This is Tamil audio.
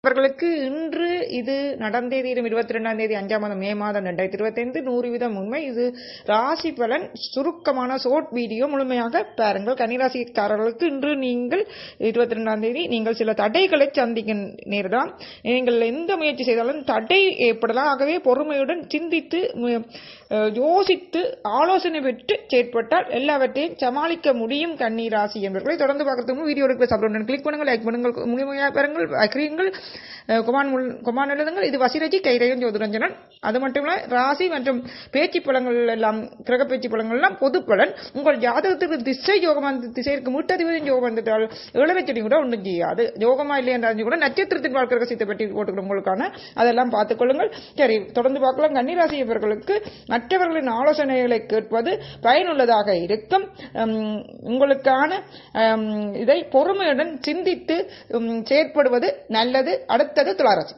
அவர்களுக்கு இன்று இது நடந்தே தீரும் 22ஆம் தேதி 5ஆம் மாதம் மே மாதம் 2025 100% உண்மை. இது ராசி பலன் சுருக்கமான ஷார்ட் வீடியோ, முழுமையாக பாருங்கள். கன்னிராசிக்காரர்களுக்கு இன்று நீங்கள் 22ஆம் தேதி நீங்கள் சில தடைகளை சந்திக்க நேரலாம். நீங்கள் எந்த முயற்சி செய்தாலும் தடை ஏற்படலாம். ஆகவே பொறுமையுடன் சிந்தித்து யோசித்து ஆலோசனை பெற்று செயற்பட்டால் எல்லாவற்றையும் சமாளிக்க முடியும். கன்னிராசி என்பவர்களை தொடர்ந்து பார்க்கறதுக்கு வீடியோ சப்ஸ்கிரைப் கிளிக் பண்ணுங்கள், லைக் பண்ணுங்கள், முழுமையாக பாருங்கள், அக்ரியுங்கள், கொமான் எழுதுங்கள். இது வசிரஜி கைரேகன் ஜோதிரஞ்சனன். அது மட்டுமல்ல, ராசி மற்றும் பேச்சு பலங்கள் எல்லாம், கிரக பேச்சு பலங்கள் எல்லாம் பொது பலன். உங்கள் ஜாதகத்துக்கு திசை யோகம் திசைக்கு முட்டதிபதியும் யோகம் வந்துட்டால் 7 லட்சம் கூட ஒன்றும் செய்யாது. யோகமா இல்லை என்றாலும் கூட நட்சத்திரத்தின் வாழ்க்கை ரகசியத்தை பற்றி போட்டுக்கிறோம் உங்களுக்கான, அதெல்லாம் பார்த்துக் கொள்ளுங்கள். சரி, தொடர்ந்து பார்க்கலாம். கன்னிராசி இவர்களுக்கு மற்றவர்களின் ஆலோசனைகளை கேட்பது பயனுள்ளதாக இருக்கும். உங்களுக்கான இதை பொறுமையுடன் சிந்தித்து செயற்படுவது நல்லது. அடுத்தது துளாராசி.